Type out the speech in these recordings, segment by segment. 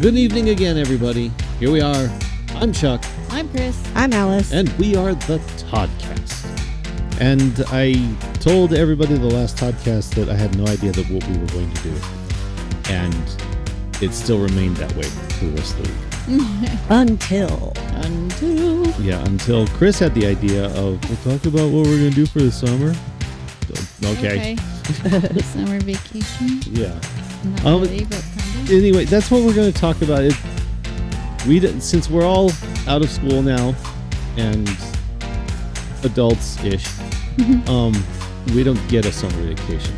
Good evening again, everybody. Here we are. I'm Chuck. I'm Chris. I'm Alice. And we are the Todd-Cast. And I told everybody the last Todd-Cast that I had no idea that what we were going to do. And it still remained that way for the rest of the week. Until Chris had the idea of, we'll talk about what we're going to do for the summer. Okay. Summer vacation. Yeah. Not really, but kind of. Anyway, that's what we're going to talk about. Since we're all out of school now and adults-ish, we don't get a summer vacation.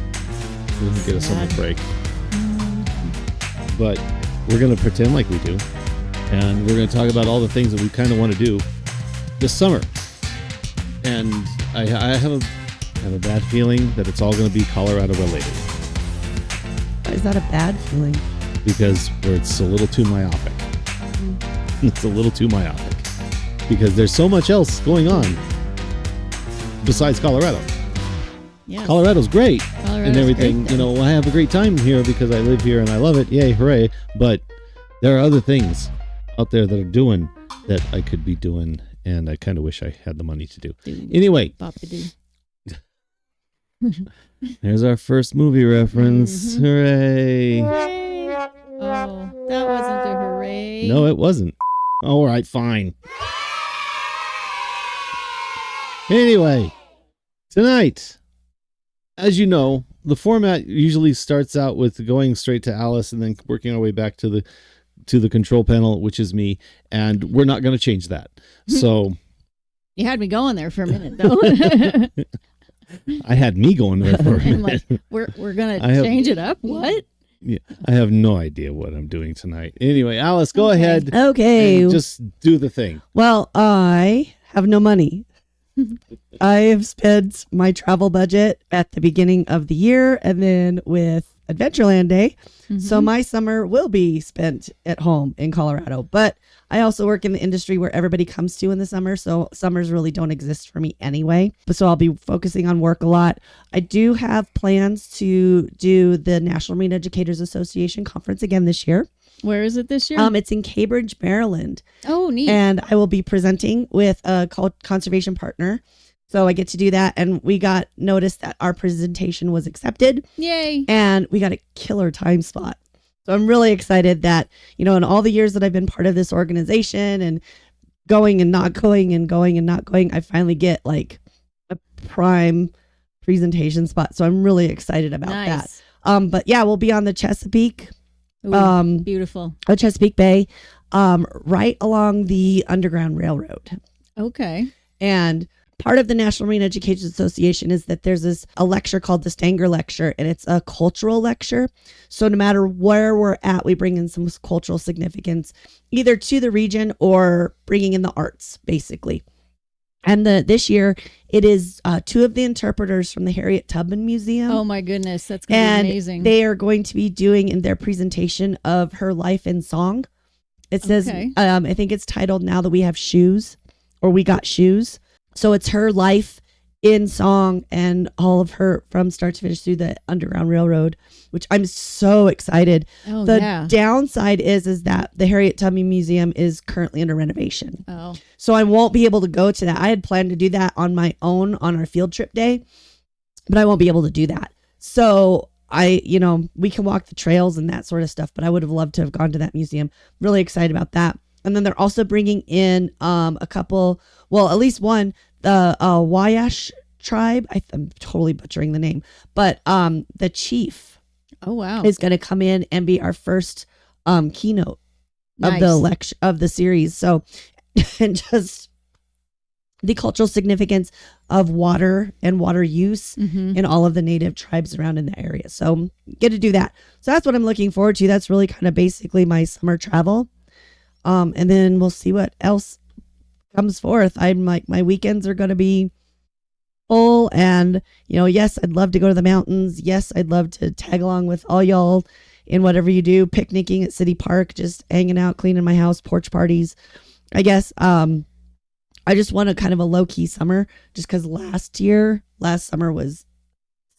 We don't get a summer break. But we're going to pretend like we do. And we're going to talk about all the things that we kind of want to do this summer. And I have a bad feeling that it's all going to be Colorado related. Is that a bad feeling? Because it's a little too myopic. It's a little too myopic. Because there's so much else going on besides Colorado. Yes. Colorado's great and everything. Great, you know, I have a great time here because I live here and I love it. Yay, hooray. But there are other things out there that are doing that I could be doing, and I kind of wish I had the money to do. Anyway. There's our first movie reference. Hooray. Oh, that wasn't a hooray. No, it wasn't. All right, fine. Anyway, tonight, as you know, the format usually starts out with going straight to Alice and then working our way back to the control panel, which is me, and we're not going to change that. So you had me going there for a minute, though. I had me going there for a minute. Like, we're going to change it up? What? Yeah, I have no idea what I'm doing tonight. Anyway, Alice, go ahead. Okay. And just do the thing. Well, I have no money. I have spent my travel budget at the beginning of the year and then with Adventureland Day. So my summer will be spent at home in Colorado. But I also work in the industry where everybody comes to in the summer. So summers really don't exist for me anyway. So I'll be focusing on work a lot. I do have plans to do the National Marine Educators Association conference again this year. Where is it this year? It's in Cambridge, Maryland. Oh, neat. And I will be presenting with a conservation partner. So I get to do that. And we got notice that our presentation was accepted. Yay. And we got a killer time slot. So I'm really excited that, you know, in all the years that I've been part of this organization and going and not going and going and not going, I finally get like a prime presentation spot. So I'm really excited about that. But yeah, we'll be on the Chesapeake. Ooh, beautiful. Chesapeake Bay, right along the Underground Railroad. Okay. And part of the National Marine Education Association is that there's a lecture called the Stanger Lecture, and it's a cultural lecture. So no matter where we're at, we bring in some cultural significance, either to the region or bringing in the arts, basically. And this year, it is two of the interpreters from the Harriet Tubman Museum. Oh my goodness, that's going to be amazing. They are going to be doing in their presentation of her life in song. It says, I think it's titled Now That We Have Shoes, or We Got Shoes. So it's her life in song and all of her from start to finish through the Underground Railroad, which I'm so excited. Oh, the downside is that the Harriet Tubman Museum is currently under renovation. Oh. So I won't be able to go to that. I had planned to do that on my own on our field trip day, but I won't be able to do that. So we can walk the trails and that sort of stuff, but I would have loved to have gone to that museum. Really excited about that. And then they're also bringing in a couple, well, at least one, the Wayash tribe. I'm totally butchering the name, but the chief is going to come in and be our first keynote of the lecture of the series. So, and just the cultural significance of water and water use in all of the native tribes around in the area. So get to do that. So that's what I'm looking forward to. That's really kind of basically my summer travel. And then we'll see what else comes forth. I'm like, my weekends are going to be full, and, you know, yes, I'd love to go to the mountains. Yes, I'd love to tag along with all y'all in whatever you do, picnicking at City Park, just hanging out, cleaning my house, porch parties. I guess, I just want a kind of a low key summer just because last summer was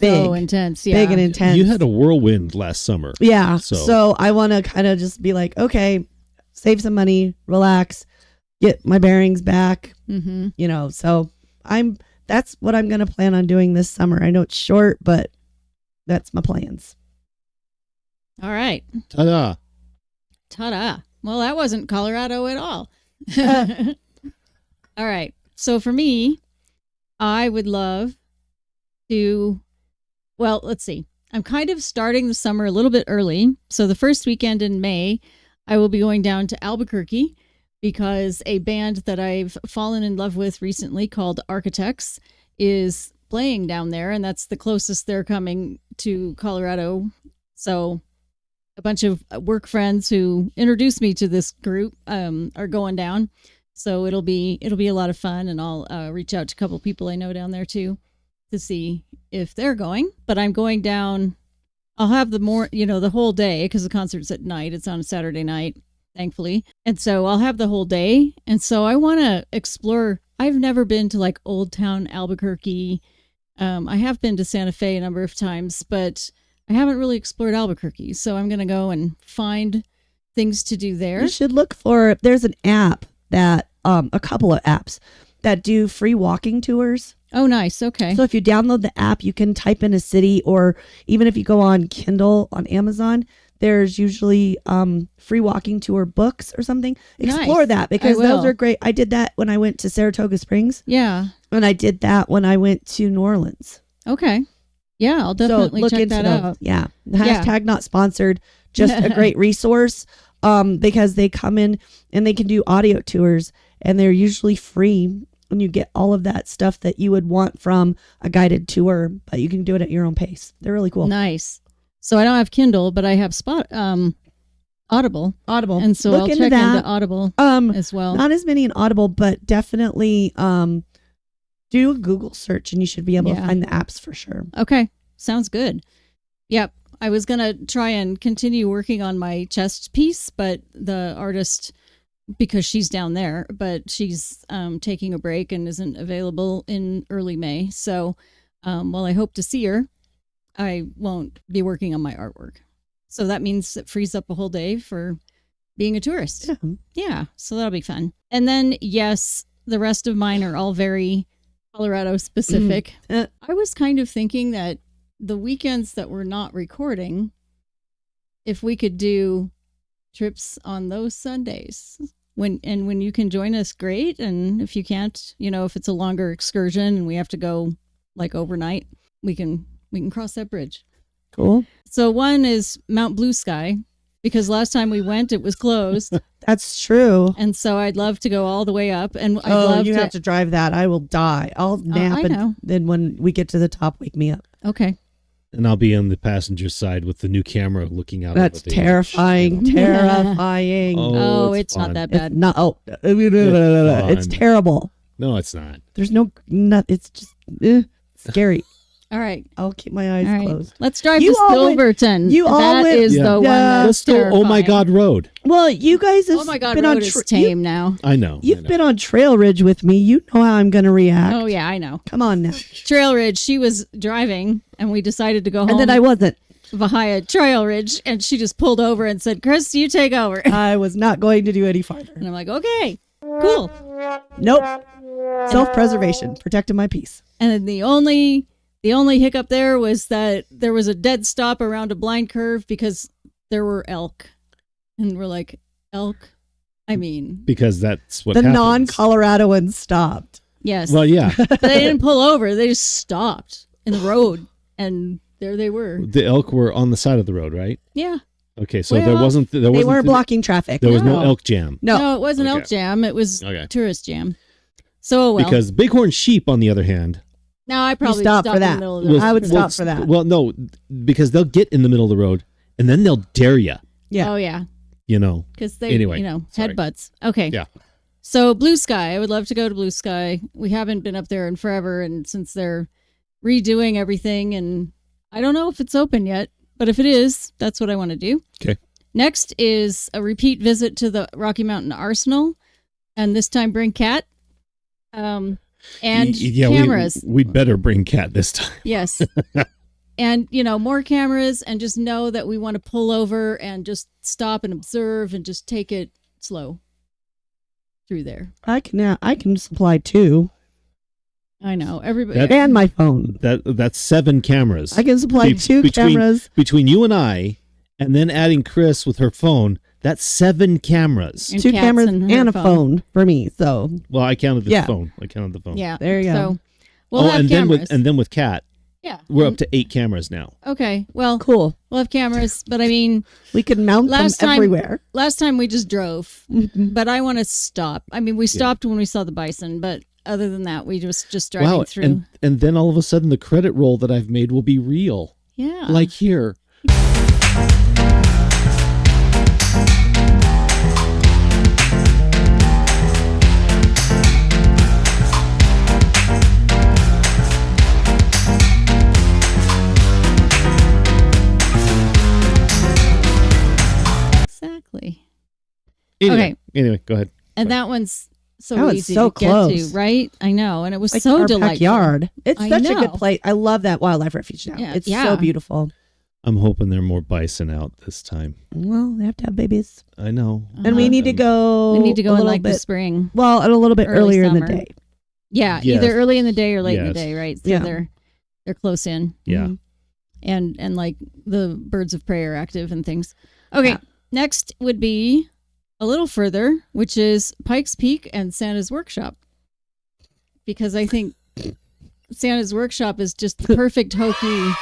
So intense. Yeah. big and intense. You had a whirlwind last summer. Yeah. So- So I want to kind of just be like, okay, save some money, relax, get my bearings back, Mm-hmm. so that's what I'm going to plan on doing this summer. I know it's short, but that's my plans. All right. Ta-da. Ta-da. Well, that wasn't Colorado at all. All right. So for me, I would love to, well, let's see. I'm kind of starting the summer a little bit early. So the first weekend in May, I will be going down to Albuquerque because a band that I've fallen in love with recently called Architects is playing down there, and that's the closest they're coming to Colorado. So a bunch of work friends who introduced me to this group are going down. So it'll be a lot of fun, and I'll reach out to a couple people I know down there too to see if they're going. But I'm going down. I'll have the whole day because the concert's at night. It's on a Saturday night, thankfully, and so I'll have the whole day. And so I want to explore. I've never been to like Old Town Albuquerque. I have been to Santa Fe a number of times, but I haven't really explored Albuquerque. So I'm going to go and find things to do there. You should look for, there's an app that, a couple of apps that do free walking tours. Oh, nice. Okay. So if you download the app, you can type in a city, or even if you go on Kindle on Amazon, there's usually free walking tour books or something. Explore Nice. that because I will. those are great. I did that when I went to Saratoga Springs, Yeah. and I did that when I went to New Orleans. Okay. Yeah, I'll definitely check that those. out. Yeah. Yeah. Hashtag not sponsored. Just a great resource because they come in and they can do audio tours, and they're usually free. And you get all of that stuff that you would want from a guided tour, but you can do it at your own pace. They're really cool. Nice. So I don't have Kindle, but I have Audible. Audible. And so Look I'll into check that. into Audible as well. Not as many in Audible, but definitely do a Google search and you should be able to Yeah. find the apps for sure. Okay. Sounds good. Yep. I was going to try and continue working on my chest piece, but the artist, because she's down there, but she's taking a break and isn't available in early May. So while I hope to see her, I won't be working on my artwork. So that means it frees up a whole day for being a tourist. Yeah. Yeah. So that'll be fun. And then, yes, the rest of mine are all very Colorado specific. I was kind of thinking that the weekends that we're not recording, if we could do trips on those Sundays when you can join us, great. And if you can't, if it's a longer excursion and we have to go like overnight, we can cross that bridge. Cool. So one is Mount Blue Sky, because last time we went, it was closed. That's true. And so I'd love to go all the way up. And I'd love you to have to drive that. I will die. I'll nap I and know. then when we get to the top, wake me up. Okay. And I'll be on the passenger side with the new camera looking out. That's over the terrifying. edge, Terrifying. Oh, it's it's not fun. that It's bad. not. Oh, it's fun. terrible. No, it's not. There's it's just scary. All right. I'll keep my eyes All right. closed. Let's drive You to all went- Silverton. you all That went- is Yeah. the one Yeah. that's Let's go. Oh my terrifying. God, road. Well, you guys have Oh my God, been road on is tame now. I know. You've been on Trail Ridge with me. You know how I'm going to react. Oh yeah, I know. Come on now. Trail Ridge, she was driving and we decided to go home And then I wasn't. via Trail Ridge and she just pulled over and said, "Chris, you take over." I was not going to do any farther. And I'm like, "Okay, cool." Nope. Self-preservation. Protecting my peace. And then the only hiccup there was that there was a dead stop around a blind curve because there were elk. And we're like, elk? I mean, because that's what The happens. non-Coloradoans stopped. yes. Well, yeah. But they didn't pull over. They just stopped in the road. And there they were. The elk were on the side of the road, right? Yeah. Okay, so Well, there wasn't. They weren't blocking traffic. There was no No. elk jam No, it wasn't Okay. elk jam. It was Okay. tourist jam. So, well, because bighorn sheep, on the other hand, now I probably stop stopped for in the that. middle of Well, the I would for stop that. for that. Well, no, because they'll get in the middle of the road and then they'll dare you. Yeah. Oh, yeah. You know. Because they, Anyway, sorry. headbutts. Okay. Yeah. So Blue Sky, I would love to go to Blue Sky. We haven't been up there in forever, and since they're redoing everything, and I don't know if it's open yet, but if it is, that's what I want to do. Okay. Next is a repeat visit to the Rocky Mountain Arsenal, and this time bring Kat. And Yeah, cameras. We better bring Kat this time. Yes. And, more cameras, and just know that we want to pull over and just stop and observe and just take it slow through there. I can supply 2. I know. Everybody. And my phone. That's 7 cameras. I can supply 2 cameras. Between you and I, and then adding Chris with her phone, that's 7 cameras. And 2 cats cameras and and her a phone for me. So Well, I counted the Yeah. phone. I counted the phone. Yeah. there you go. So we'll have and cameras. then with Kat, yeah. we're up to 8 cameras now. Okay. Well, Cool. we'll have cameras, but I mean, We could mount them Last time- everywhere. last time we just drove, Mhm. but I want to stop. I mean, we stopped when we saw the bison, but other than that, we just driving through. and then all of a sudden the credit roll that I've made will be real. Yeah. Like here. Exactly. Anyway, go ahead. And that one's so That one's easy so to get close. to, right? I know. And it was Like so our delightful. backyard. It's I such a know. good place. I love that wildlife refuge now. Yeah, It's yeah. so beautiful. I'm hoping there are more bison out this time. Well, they have to have babies. I know. And we need to go We need to go a in little like the bit, spring. well, and a little bit early earlier in the summer. day. Yeah, Yes. either early in the day or late in the Yes. day, right? So Yeah. they're close in. Yeah. Mhm. And like the birds of prey are active and things. Okay, Yeah. next would be a little further, which is Pikes Peak and Santa's Workshop. Because I think Santa's Workshop is just the perfect hokey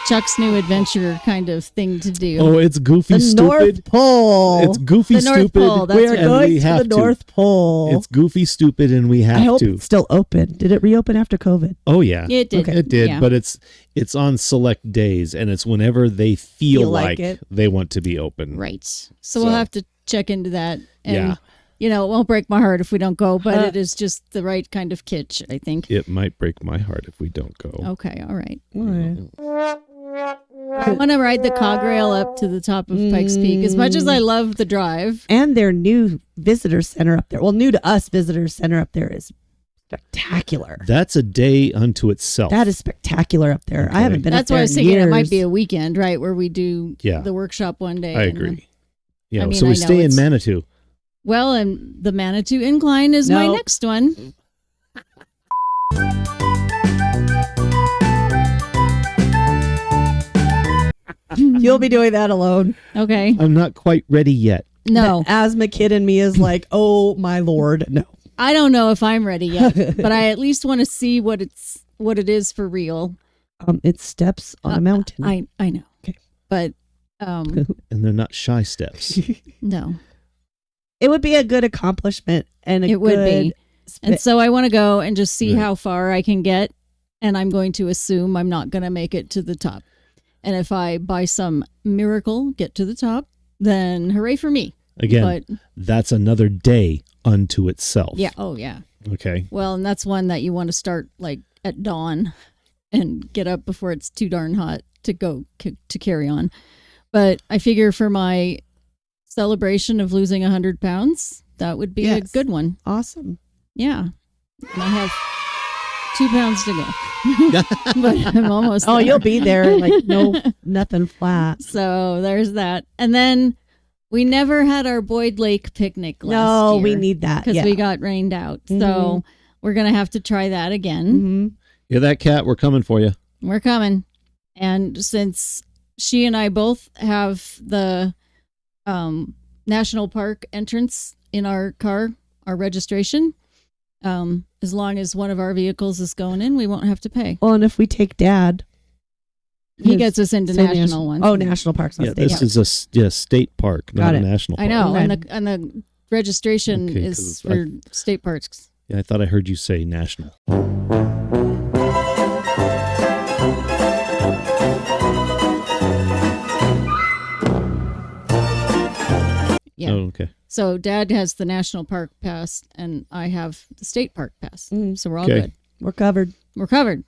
Chuck's New Adventure kind of thing to do. Oh, it's goofy, The stupid. North Pole. It's goofy, The North stupid. Pole, that's we are right. and going we to have the North Pole. It's goofy, stupid, and we have I hope to. it's still open. Did it reopen after COVID? Oh yeah, It did. Okay. it did. Yeah. But it's on select days, and it's whenever they feel like it. they want to be open. Right. So we'll have to check into that. And, Yeah. it won't break my heart if we don't go, but it is just the right kind of kitsch, I think. It might break my heart if we don't go. Okay. All right. All right. I want to ride the cog rail up to the top of Pikes Peak. As much as I love the drive, And their new visitor center up there. Well, new to us visitor center up there is spectacular. That's a day unto itself. That is spectacular up there. Okay. I haven't been that's up why there I was in thinking it might years. be a weekend, right, where we do Yeah. the workshop one day. I and then- agree. Yeah. I mean, So I we know stay in it's- Manitou. Well, and the Manitou Incline is my No. next one. You'll be doing that alone. Okay. I'm not quite ready yet. No, The asthma kid in me is like, oh my lord, no. I don't know if I'm ready yet, but I at least want to see what it is for real. It's steps on a mountain. I know. Okay. But And they're not shy steps. no, It would be a good accomplishment and a it would good be. And so I want to go and just see Right. how far I can get. And I'm going to assume I'm not going to make it to the top. And if I, by some miracle, get to the top, then hooray for me. Again, But that's another day unto itself. yeah, oh yeah. Okay. Well, and that's one that you want to start like at dawn and get up before it's too darn hot to go to carry on. But I figure for my celebration of losing 100 pounds, that would be a Yes. good one. awesome. Yeah. And I have 2 pounds to go. But I'm almost Oh, there. you'll be there like nothing flat. So there's that. And then we never had our Boyd Lake picnic last No, year. we need that. because Yeah. we got rained out. So Mhm. we're going to have to try that again. Mhm. Hear that, Cat? We're coming for you. We're coming. And since she and I both have the national park entrance in our car, our registration, as long as one of our vehicles is going in, we won't have to pay. Well, and if we take Dad, He his- gets us into say national ones. Oh, national parks, not Yeah, state. this is a state park, not Got a it. national I park. know. Okay. And the registration Okay, is 'cause for state parks. Yeah, I thought I heard you say national. Yeah. Oh, okay. So Dad has the national park pass, and I have the state park pass. Mm. So we're all Okay. good. We're covered. We're covered.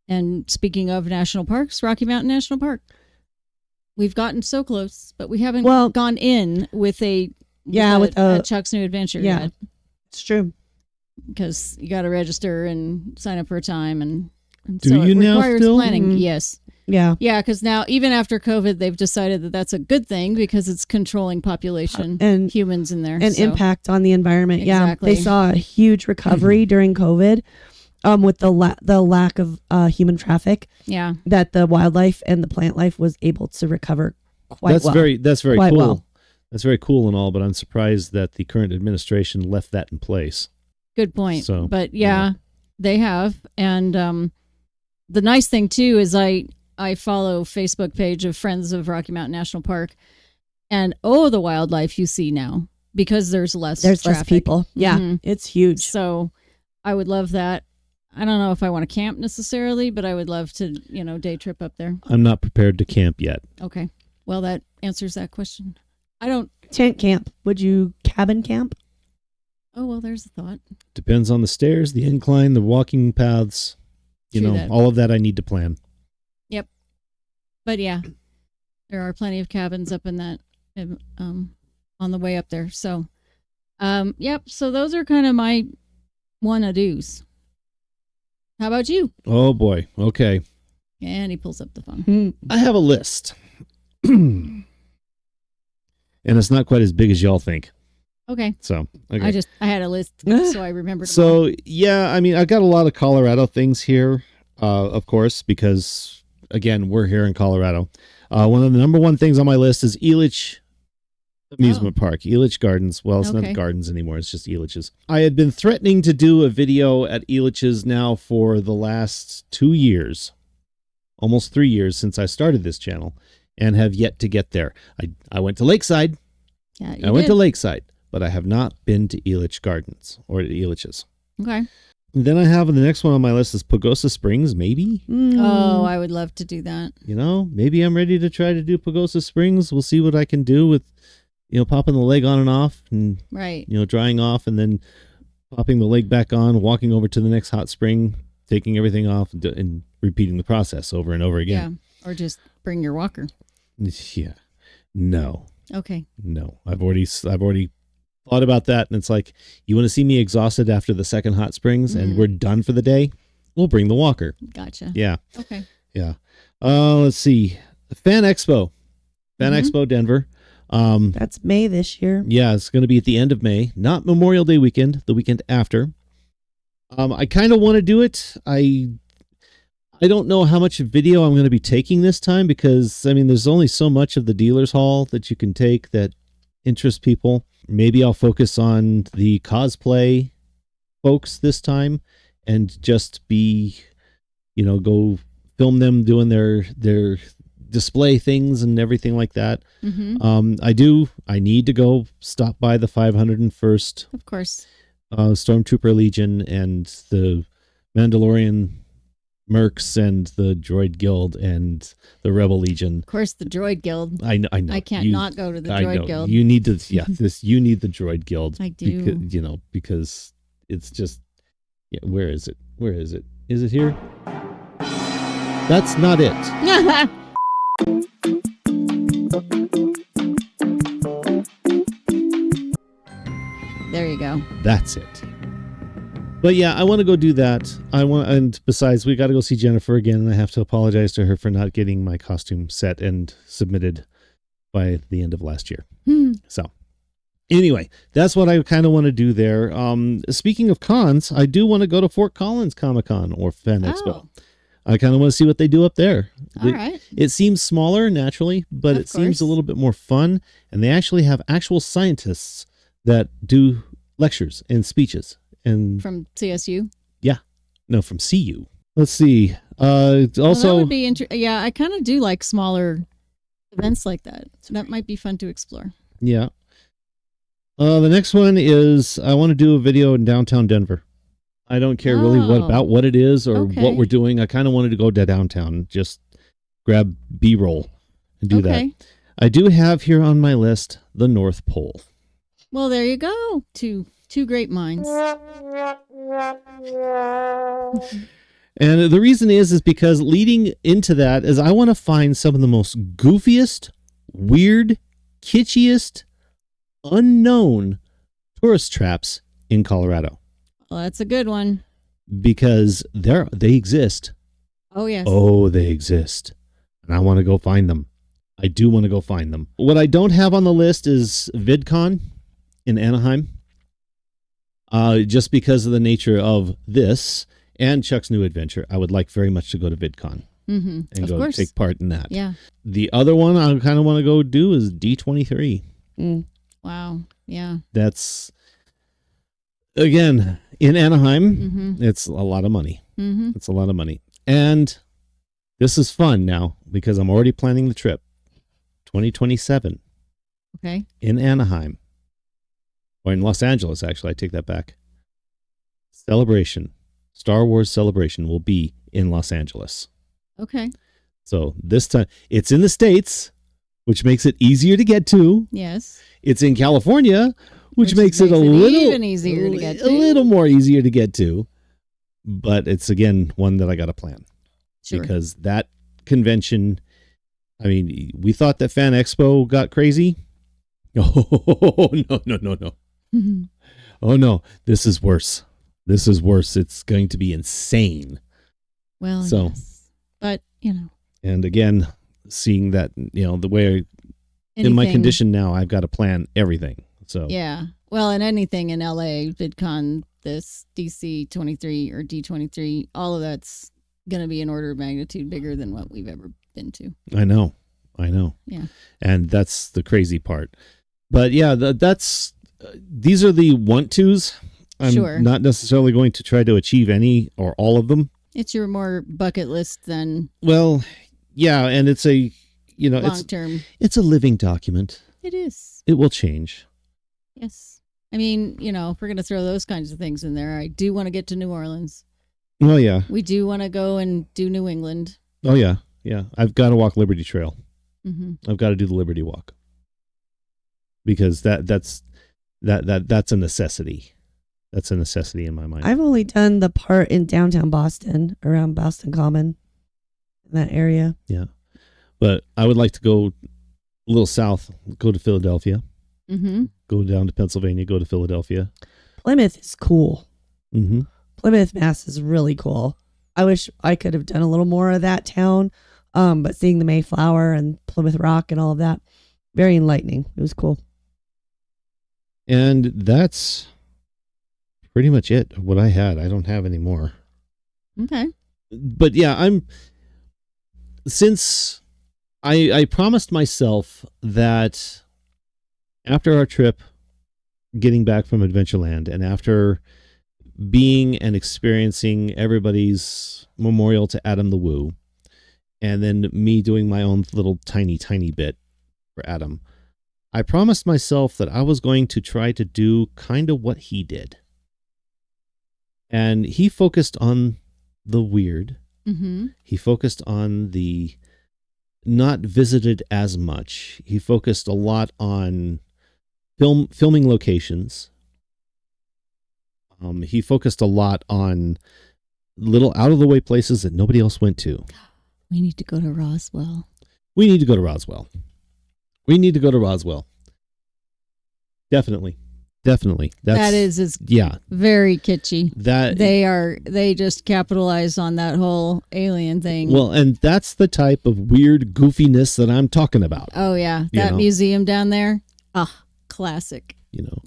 And speaking of national parks, Rocky Mountain National Park. We've gotten so close, but we haven't Well- gone in with a with a a- Chuck's New Adventure Yeah. yet, It's true. because you got to register and sign up for a time, and And Do so you it now requires still? planning. Mhm. Yes. Yeah. Yeah, because now, even after COVID, they've decided that that's a good thing because it's controlling population And humans in there. and so. impact on the environment. Exactly. Yeah, they saw a huge recovery during COVID, with the lack of human traffic. Yeah. That the wildlife and the plant life was able to recover quite That's well. that's very Quite cool. well. That's very cool and all, but I'm surprised that the current administration left that in place. Good point. So, but yeah, they have. And the nice thing too is I follow Facebook page of Friends of Rocky Mountain National Park, and the wildlife you see now because there's less traffic. People. Yeah, Mhm. it's huge. So I would love that. I don't know if I want to camp necessarily, but I would love to, day trip up there. I'm not prepared to camp yet. Okay. Well, that answers that question. I don't. Tent camp. Would you cabin camp? Oh, well, there's a thought. Depends on the stairs, the incline, the walking paths. True that. All of that I need to plan. But yeah, there are plenty of cabins up in that, on the way up there. So, yep. So those are kind of my wanna-dos. How about you? Oh boy. Okay. And he pulls up the phone. I have a list. And it's not quite as big as y'all think. Okay. So, okay. I had a list, so I remembered. them all. So, yeah, I mean, I got a lot of Colorado things here, of course, because, again, we're here in Colorado. One of the number one things on my list is Elitch Amusement Park, Elitch Gardens. Well, it's Okay. not gardens anymore. It's just Elitch's. I had been threatening to do a video at Elitch's now for the last 2 years, almost 3 years since I started this channel, and have yet to get there. I went to Lakeside. Yeah, I went to Lakeside, but I have not been to Elitch Gardens or to Elitch's. Okay. Then I have the next one on my list is Pagosa Springs, maybe. Oh, I would love to do that. Maybe I'm ready to try to do Pagosa Springs. We'll see what I can do with, popping the leg on and off and, Right. drying off and then popping the leg back on, walking over to the next hot spring, taking everything off and repeating the process over and over again. Yeah. Or just bring your walker. Yeah. No. Okay. No. I've already thought about that, and it's like, you want to see me exhausted after the second hot springs and we're done for the day? We'll bring the walker. Gotcha. Yeah. Okay. Yeah. Let's see. Fan Expo. Fan Expo Denver. That's May this year. Yeah, it's going to be at the end of May, not Memorial Day weekend, the weekend after. I kind of want to do it. I don't know how much video I'm going to be taking this time because, there's only so much of the dealer's hall that you can take that interests people. Maybe I'll focus on the cosplay folks this time and just be, go film them doing their display things and everything like that. I need to go stop by the 501st Of course. Stormtrooper Legion and the Mandalorian Mercs and the Droid Guild and the Rebel Legion. Of course, the Droid Guild. I know. I can't not go to the I Droid know. Guild. You need to. Yeah, you need the Droid Guild. I do. Because it's just. Yeah, where is it? Where is it? Is it here? That's not it. There you go. That's it. But yeah, I want to go do that. And besides, we got to go see Jennifer again, and I have to apologize to her for not getting my costume set and submitted by the end of last year. So, anyway, that's what I kind of want to do there. Speaking of cons, I do want to go to Fort Collins Comic-Con or Fan Expo. I kind of want to see what they do up there. All right. It seems smaller naturally, but Of it seems course. a little bit more fun, and they actually have actual scientists that do lectures and speeches. And From CSU. from CU. Let's see. Also, that would be yeah, I kind of do like smaller events like that. So that might be fun to explore. yeah. The next one is I want to do a video in downtown Denver. I don't care really what it is or Okay. what we're doing. I kind of wanted to go to downtown, just grab B-roll and do that. I do have here on my list the North Pole. Well, there you go. Two great minds. And the reason is because leading into that is I want to find some of the most goofiest, weird, kitschiest, unknown tourist traps in Colorado. Well, that's a good one. Because they exist Oh, yes. Oh, they exist. And I want to go find them. I do want to go find them. What I don't have on the list is VidCon in Anaheim. Just because of the nature of this and Chuck's new adventure, I would like very much to go to VidCon and Of go course. take part in that. Yeah. The other one I kind of want to go do is D23. Wow. Yeah. That's, again, in Anaheim. Mm-hmm. It's a lot of money. Mm-hmm. It's a lot of money. And this is fun now because I'm already planning the trip. 2027 Okay. in Anaheim. Or in Los Angeles, actually. I take that back. Celebration. Star Wars Celebration will be in Los Angeles. Okay. So this time, it's in the States, which makes it easier to get to. Yes. It's in California, which makes it a even little easier to get to. A little more easier to get to. But it's, again, one that I got to plan. Sure. Because that convention, I mean, we thought that Fan Expo got crazy. Oh, no. Mm-hmm. Oh, no. This is worse. This is worse. It's going to be insane. Well, So- yes. But, And again, seeing that, the way in my anything- condition now, I've got to plan everything. So, Yeah. Well, and anything in LA, VidCon, this DC 23 or D23, all of that's going to be an order of magnitude bigger than what we've ever been to. I know. Yeah. And that's the crazy part. But yeah, that's these are the want tos. I'm Sure. not necessarily going to try to achieve any or all of them. It's your more bucket list than Well, yeah, and it's a long term. it's a living document. It is. It will change. Yes. I mean, if we're going to throw those kinds of things in there, I do want to get to New Orleans. Oh yeah. We do want to go and do New England. Oh yeah. Yeah. I've got to walk Liberty Trail. Mm-hmm. I've got to do the Liberty Walk. Because that's a necessity. That's a necessity in my mind. I've only done the part in downtown Boston, around Boston Common, in that area. Yeah. But I would like to go a little south, go to Philadelphia, Mm-hmm. go down to Pennsylvania, go to Philadelphia. Plymouth is cool. Mm-hmm. Plymouth, Mass is really cool. I wish I could have done a little more of that town. But seeing the Mayflower and Plymouth Rock and all of that, very enlightening. It was cool. And that's pretty much it. What I had. I don't have any more. Okay. But yeah, since I promised myself that after our trip, getting back from Adventureland, and after being and experiencing everybody's memorial to Adam the Woo, and then me doing my own little tiny bit for Adam, I promised myself that I was going to try to do kind of what he did. And he focused on the weird. Mm-hmm. He focused on the not visited as much. He focused a lot on filming locations. He focused a lot on little out of the way places that nobody else went to. We need to go to Roswell. We need to go to Roswell. We need to go to Roswell. Definitely. That is yeah. very kitschy. That They just capitalize on that whole alien thing. well, and that's the type of weird goofiness that I'm talking about. Oh yeah, You that know. museum down there. Classic.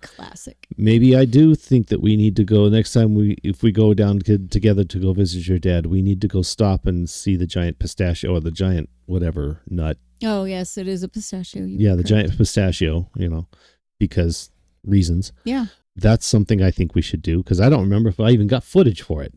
Classic. Maybe I do think that we need to go next time if we go down together to go visit your dad, we need to go stop and see the giant pistachio or the giant whatever nut. Oh yes, it is a pistachio. Yeah, the giant pistachio, because reasons. Yeah. That's something I think we should do because I don't remember if I even got footage for it.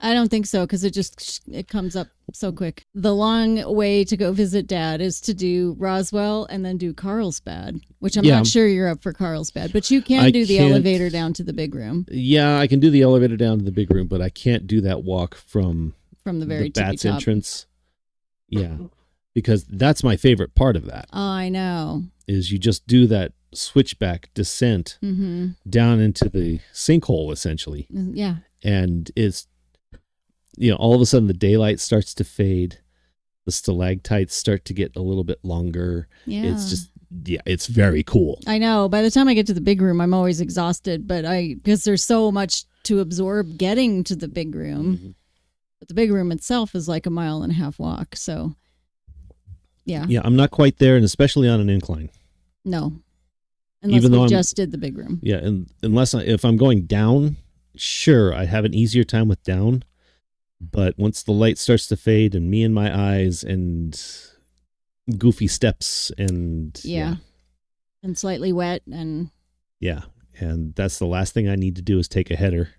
I don't think so because it comes up so quick. The long way to go visit Dad is to do Roswell and then do Carlsbad, which I'm Yeah. not sure you're up for Carlsbad, but you can I do the can't- elevator down to the big room Yeah, I can do the elevator down to the big room, but I can't do that walk from from the very the Bats tippy top. entrance. Yeah, because that's my favorite part of that Oh, I know. is you just do that switchback descent Mm-hmm. down into the sinkhole essentially. Yeah. And it's, all of a sudden the daylight starts to fade. The stalactites start to get a little bit longer. Yeah. It's just, it's very cool. I know. By the time I get to the big room, I'm always exhausted, but because there's so much to absorb getting to the big room. Mhm. But the big room itself is like a 1.5 mile walk. So, yeah. Yeah, I'm not quite there, and especially on an incline. No. Unless Even though we I'm- just did the big room. Yeah, and if I'm going down, sure, I have an easier time with down. But once the light starts to fade and me and my eyes and goofy steps and Yeah. And slightly wet and and that's the last thing I need to do is take a header,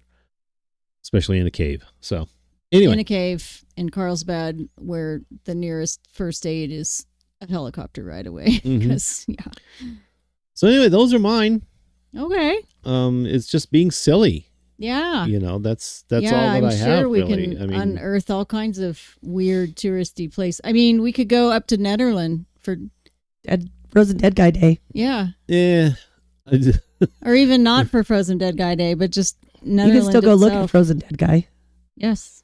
especially in a cave. So anyway, in a cave in Carlsbad where the nearest first aid is a helicopter ride away. Mhm. 'Cause, so anyway, those are mine. Okay. It's just being silly. Yeah. You know, that's yeah, all that I'm I sure have. we Really, can I mean, unearth all kinds of weird touristy places. I mean, we could go up to Netherland for Frozen Dead Guy Day. yeah, yeah. or even not for Frozen Dead Guy Day, but just Netherland. You can still go look at itself. Frozen Dead Guy. Yes.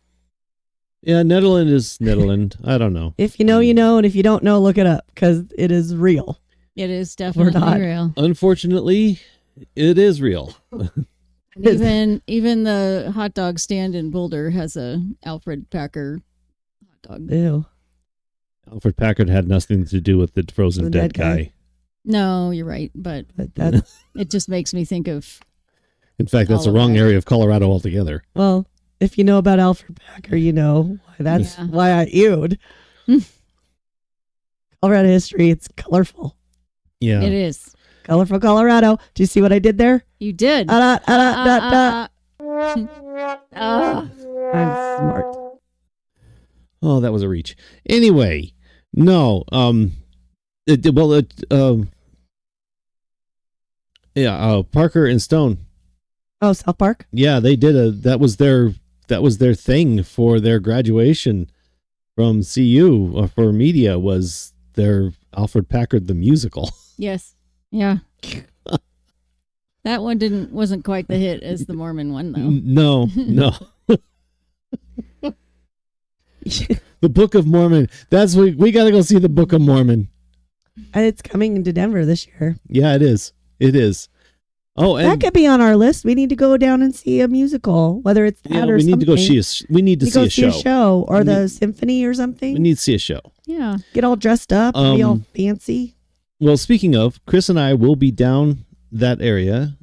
Yeah, Netherland is Netherland. I don't know. If you know, you know, and if you don't know, look it up because it is real. It is definitely not. real. Unfortunately, it is real. Even the hot dog stand in Boulder has a Alfred Packer hot dog. Ew. Alfred Packard had nothing to do with the Frozen The Dead dead guy. guy. No, you're right, but But that's it just makes me think of In fact, that's the All of wrong that. area of Colorado altogether. well, if you know about Alfred Packer, you know why that's Yeah. why I ewed. Colorado history, it's colorful. Yeah. it is. Colorful Colorado. Do you see what I did there? You did. I'm smart. Oh, that was a reach. Anyway, no. Parker and Stone. Oh, South Park? Yeah, they did that was their thing for their graduation from CU for media was their Alfred Packard the musical. Yes. Yeah. That one wasn't quite the hit as the Mormon one though. No. The Book of Mormon. That's we got to go see the Book of Mormon. And it's coming into Denver this year. Yeah, it is. It is. Oh, and That could be on our list. We need to go down and see a musical, whether it's that yeah, or we need something. to go see we need to We see go a see a show. show or We the need- symphony or something. We need to see a show. Yeah. Get all dressed up, be all Um, fancy. Well, speaking of, Chris and I will be down that area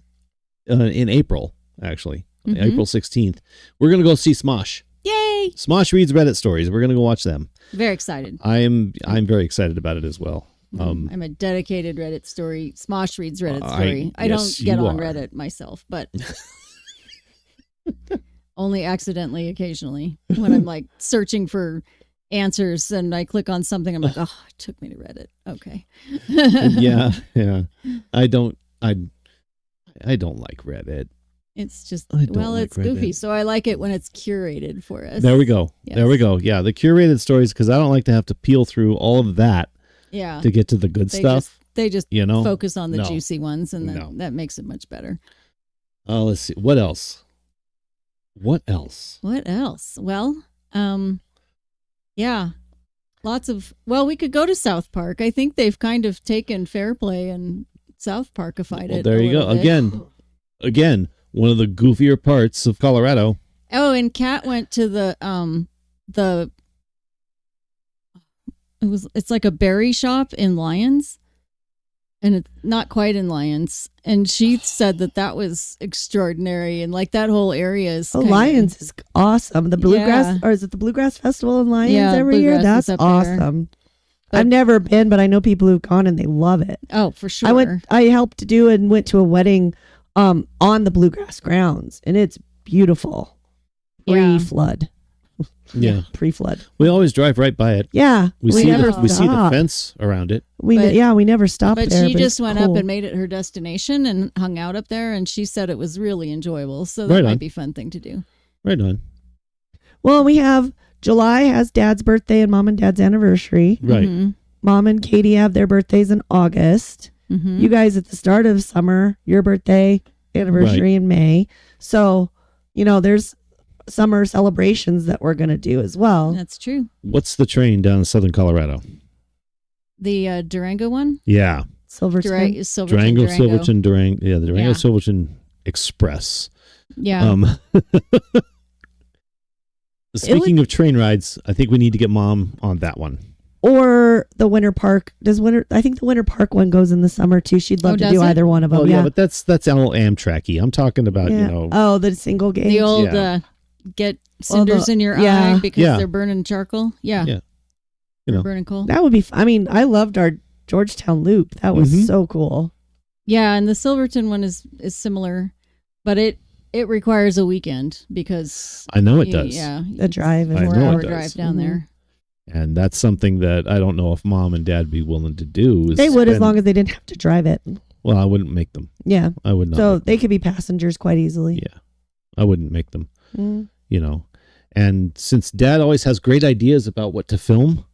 in April, actually. Mhm. April 16th. We're going to go see Smosh. Yay! Smosh reads Reddit stories. We're going to go watch them. Very excited. I'm very excited about it as well. I'm a dedicated Reddit story. Smosh reads Reddit I- story. I yes, don't get you on are. Reddit myself, but only accidentally occasionally when I'm like searching for answers and I click on something. I'm like, oh, it took me to Reddit. Okay. Yeah. I don't like Reddit. It's just, I don't well, like it's goofy. Reddit. So I like it when it's curated for us. There we go. Yes. There we go. Yeah, the curated stories because I don't like to have to peel through all of that Yeah. to get to the good stuff. They just You know. focus on the No. juicy ones and No. that makes it much better. Let's see. What else? What else? What else? Well, yeah, lots of. Well, we could go to South Park. I think they've kind of taken Fair Play and South Parkified Well, it. there a you go. little bit. Again, one of the goofier parts of Colorado. Oh, and Kat went to the it's like a berry shop in Lyons, and it's not quite in Lyons. And she said that was extraordinary, and like that whole area is. Oh, kinda- Lions is awesome. The Bluegrass, Yeah. or is it the Bluegrass Festival in Lions Yeah, every year? Bluegrass is That's up there. awesome. But- I've never been, but I know people who've gone and they love it. Oh, for sure. I helped to do and went to a wedding on the Bluegrass grounds, and it's beautiful. Yeah. Pre-flood. Yeah. Pre-flood. We always drive right by it. Yeah. We see never the stop. fence around it. We never stopped But there. she just it's went cool. up and made it her destination and hung out up there, and she said it was really enjoyable. So that Right might on. be a fun thing to do. Right on. Well, we have July has Dad's birthday and Mom and Dad's anniversary. Right. Mhm. Mom and Katie have their birthdays in August. Mhm. You guys at the start of summer, your birthday, anniversary in May. So, there's summer celebrations that we're going to do as well. That's true. What's the train down in southern Colorado? The Durango one, Yeah. Silverstone. Silverton, Durango, Durango. Silverton, Durango. Yeah, the Durango Yeah. Silverton Express. Yeah. Speaking of train rides, I think we need to get Mom on that one. Or the Winter Park. I think the Winter Park one goes in the summer too. She'd love to does do it? either one of them. Oh yeah. but that's all Amtrak-y. I'm talking about, Yeah. you know. Oh, the single gauge. The old Yeah. get cinders in your yeah. eye because Yeah. they're burning charcoal. Yeah. Yeah. You They're know. burning coal. That would be. I mean, I loved our Georgetown Loop. That was Mhm. so cool. Yeah, and the Silverton one is similar, but it requires a weekend because I know it does. Yeah, The drive I and know it 4-hour does. drive down Mhm. there. And that's something that I don't know if Mom and Dad be willing to do. They would as long as they didn't have to drive it. Well, I wouldn't make them. Yeah. I would not. So make they could be passengers quite easily. Yeah. I wouldn't make them, Mm. you know. And since Dad always has great ideas about what to film,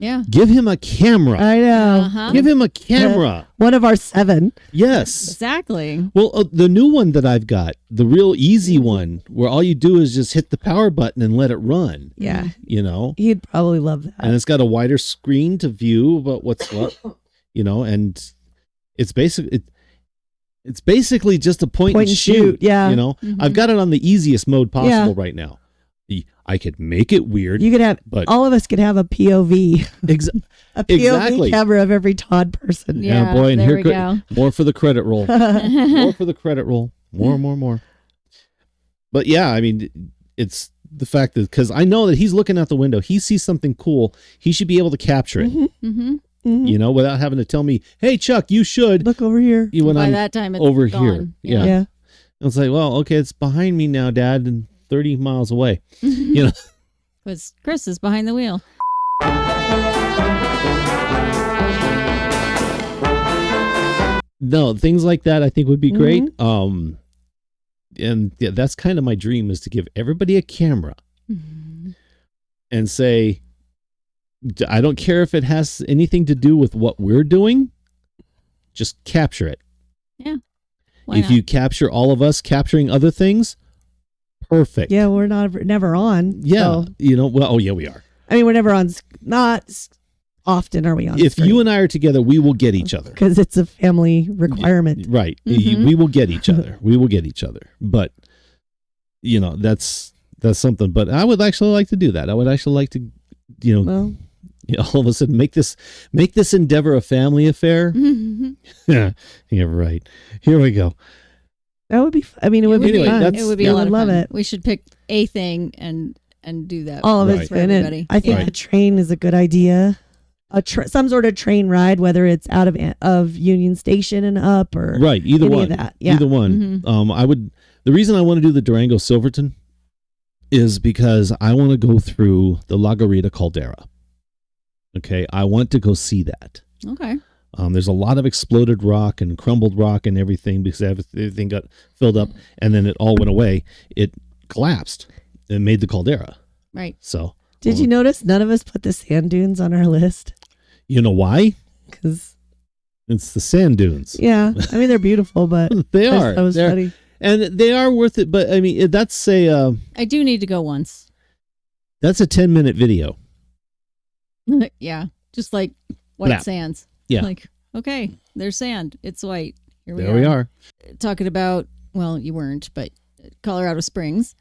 Yeah. give him a camera. I know. Uh-huh. Give him a camera. One of our 7. Yes. Exactly. Well, the new one that I've got, the real easy one, where all you do is just hit the power button and let it run, Yeah. you know. He'd probably love that. And it's got a wider screen to view about what's what, you know, and it's it's basically just a point and shoot. Yeah. You know, Mhm. I've got it on the easiest mode possible Yeah. right now. I could make it weird, You could have, but all of us could have a POV. A POV Exactly. camera of every Todd person. Yeah, boy, and there here we go- go. more for the credit roll. More for the credit roll. More. But yeah, I mean, it's the fact that, because I know that he's looking out the window, he sees something cool, he should be able to capture it, Mhm. Mm-hmm. Mhm. you know, without having to tell me, hey, Chuck, you should. Look over here. When By I'm that time, it's over gone. here. Yeah. Yeah. It's like, well, okay, it's behind me now, Dad, and 30 miles away. You know. Because Chris is behind the wheel. No, things like that I think would be great. Mm-hmm. And yeah, that's kind of my dream, is to give everybody a camera Mhm. and say, I don't care if it has anything to do with what we're doing, just capture it. Why If not? you capture all of us capturing other things, perfect. Yeah, we're never on. Yeah. So, You know, well, oh yeah, we are. I mean, we're never on. Not often are we on. If you and I are together, we will get each other. because it's a family requirement. Right. Mhm. We will get each other. We will get each other. But, you know, that's something. But I would actually like to do that. I would actually like to, you know, Well, all of a sudden make this endeavor a family affair. Mhm. Yeah, right. Here we go. that would be. I mean, it would be Anyway, fun. that's- It would be yeah. a lot I of love fun. it. We should pick a thing and do that. All of Right. it's For been it. everybody. I think Yeah. the train is a good idea. Some sort of train ride, whether it's out of Union Station and up or Right. Either any one. of that. Yeah. Either one. Mhm. The reason I want to do the Durango Silverton is because I want to go through the La Garita Caldera. Okay. I want to go see that. Okay. There's a lot of exploded rock and crumbled rock and everything because everything got filled up and then it all went away. It collapsed and made the caldera. Right. So, Did you notice none of us put the sand dunes on our list? you know why? Because It's the sand dunes. yeah, I mean they're beautiful, but They I just are. thought it was They're- funny. And they are worth it. But I mean, that's a I do need to go once. 10-minute video. Yeah. Just like white Blap. sands. Yeah. Like, okay, there's sand. It's white. Here we There are. we are. Talking about, well, you weren't, but Colorado Springs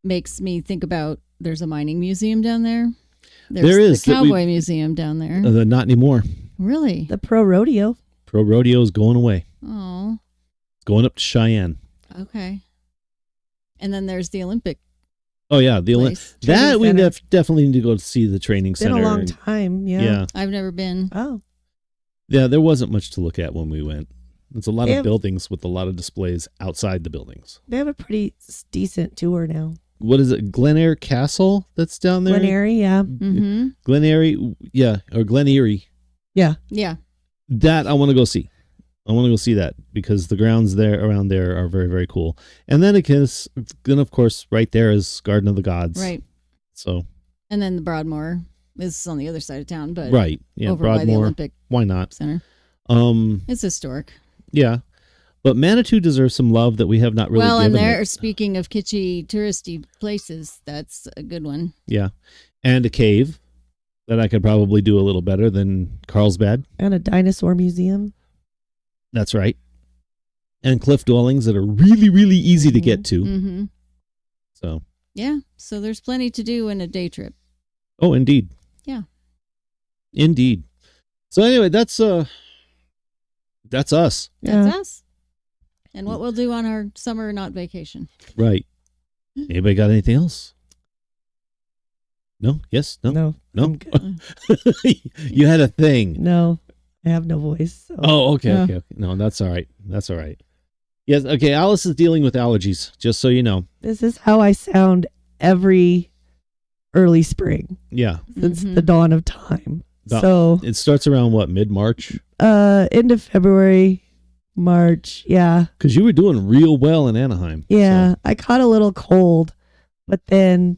makes me think about there's a mining museum down there. There's There is, the that we- cowboy museum down there. Not anymore. Really? The pro rodeo. Pro rodeo is going away. Oh, It's going up to Cheyenne. okay. And then there's the Olympic Oh yeah, the place. that we center. definitely need to go see the training It's been center. a long and- time. Yeah. yeah, I've never been. Oh, yeah. There wasn't much to look at when we went. It's a lot They of have- buildings with a lot of displays outside the buildings. they have a pretty decent tour now. What is it? Glen Eyre Castle that's down there. Glen Eyre, yeah. Mm-hmm. Glen Eyre, yeah, or Glen Erie. Yeah. Yeah. That I want to go see. I want to go see that because the grounds there around there are very, very cool. And then then of course right there is Garden of the Gods. Right. So And then the Broadmoor is on the other side of town, but right, yeah, over by the Broadmoor. Olympic Why not? Center. Um, It's historic. yeah, but Manitou deserves some love that we have not really well, and given there, it. speaking of kitschy touristy places, that's a good one. Yeah, and a cave that I could probably do a little better than Carlsbad. And a dinosaur museum. That's right. And cliff dwellings that are really, really easy to get to. Mm-hmm. So Yeah. So there's plenty to do in a day trip. Oh, indeed. Yeah. Indeed. So anyway, that's us. That's us. And what we'll do on our summer not vacation. Right. Anybody got anything else? No? Yes? No? No. No? I'm good. You had a thing. No. I have no voice. So. Oh, okay, Yeah. okay. No, that's all right. That's all right. Yes, okay. Alice is dealing with allergies, just so you know. This is how I sound every early spring Yeah. since the dawn of time. About- So It starts around what, mid-March? end of February, March. Yeah. Because you were doing real well in Anaheim. Yeah. So- I caught a little cold, but then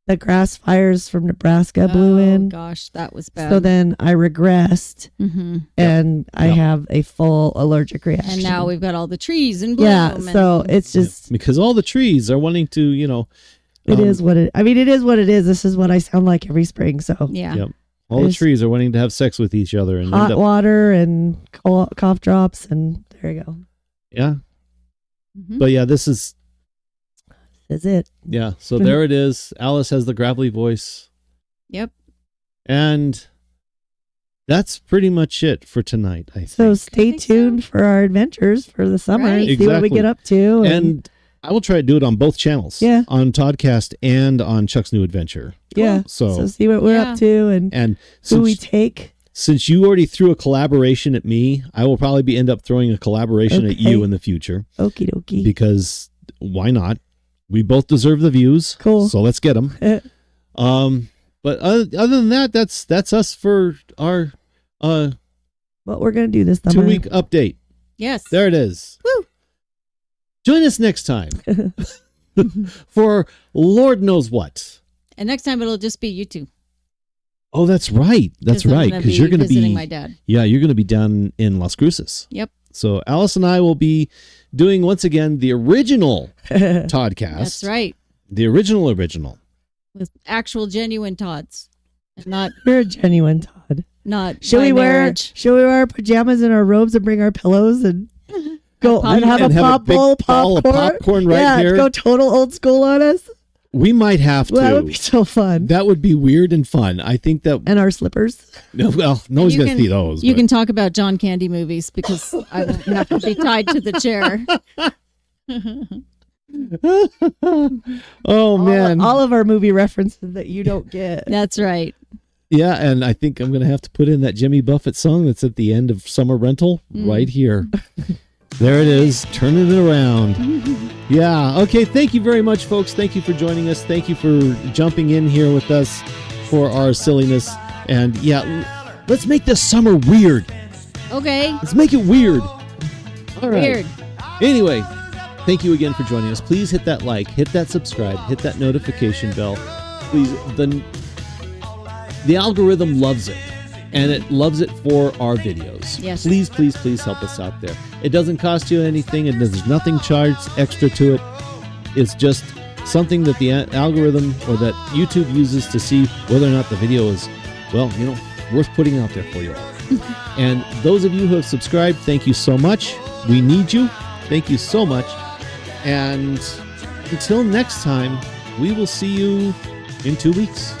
the grass fires from Nebraska blew in. Gosh, that was bad. So then I regressed Mm-hmm. and I have a full allergic reaction. And now we've got all the trees in bloom. yeah. and- So it's just, because all the trees are wanting to, it is what it, I mean, it is what it is. This is what I sound like every spring. So yeah. Yep. All the There's- trees are wanting to have sex with each other and end hot up, water and cough drops. And there you go. yeah. Mhm. But yeah, this is, That's it. yeah. So there it is. Alice has the gravelly voice. Yep. And that's pretty much it for tonight, I think. So stay think so. tuned for our adventures for the summer Right. and see what we Exactly. get up to. And I will try to do it on both channels. Yeah. On Todd-Cast and on Chuck's New Adventure. yeah. So, So see what we're Yeah. up to and and who we since, take. since you already threw a collaboration at me, I will probably end up throwing a collaboration at you Okay. in the future. Okie dokie. Because why not? We both deserve the views. Cool. So let's get them. But other than that, that's us for our What we're going to do this summer. 2-week update. Yes. There it is. Woo. Join us next time for Lord knows what. And next time it'll just be you two. Oh, that's right. That's 'Cause I'm right. gonna Because be you're going to visiting be, my dad. yeah, you're going to be down in Las Cruces. Yep. So Alice and I will be doing once again the original Todd-Cast. That's right. The original. With actual genuine Todds. And not You're a genuine Todd. should Should we by wear marriage. our pajamas and our robes and bring our pillows and go pop- and have And a have a pop big bowl ball of popcorn right yeah, here. go total old school on us. We might have to. Well, that would be so fun. That would be weird and fun. I think that. And our slippers. No, well, no one's You going to can- see those. You but- can talk about John Candy movies because I won't have to be tied to the chair. Oh man. All of our movie references that you don't get. That's right. Yeah, and I think I'm going to have to put in that Jimmy Buffett song that's at the end of Summer Rental right here. There it is, turning it around. Yeah, okay, thank you very much, folks. Thank you for joining us. Thank you for jumping in here with us for our silliness. And yeah, let's make this summer weird. Okay. Let's make it weird. All right. Weird. Anyway, thank you again for joining us. Please hit that like, hit that subscribe, hit that notification bell. Please, the algorithm loves it, and it loves it for our videos. Yes. Please, please, please help us out there. It doesn't cost you anything, and there's nothing charged extra to it. It's just something that the algorithm or that YouTube uses to see whether or not the video is, well, worth putting out there for you all. And those of you who have subscribed, thank you so much. We need you. Thank you so much. And until next time, we will see you in 2 weeks.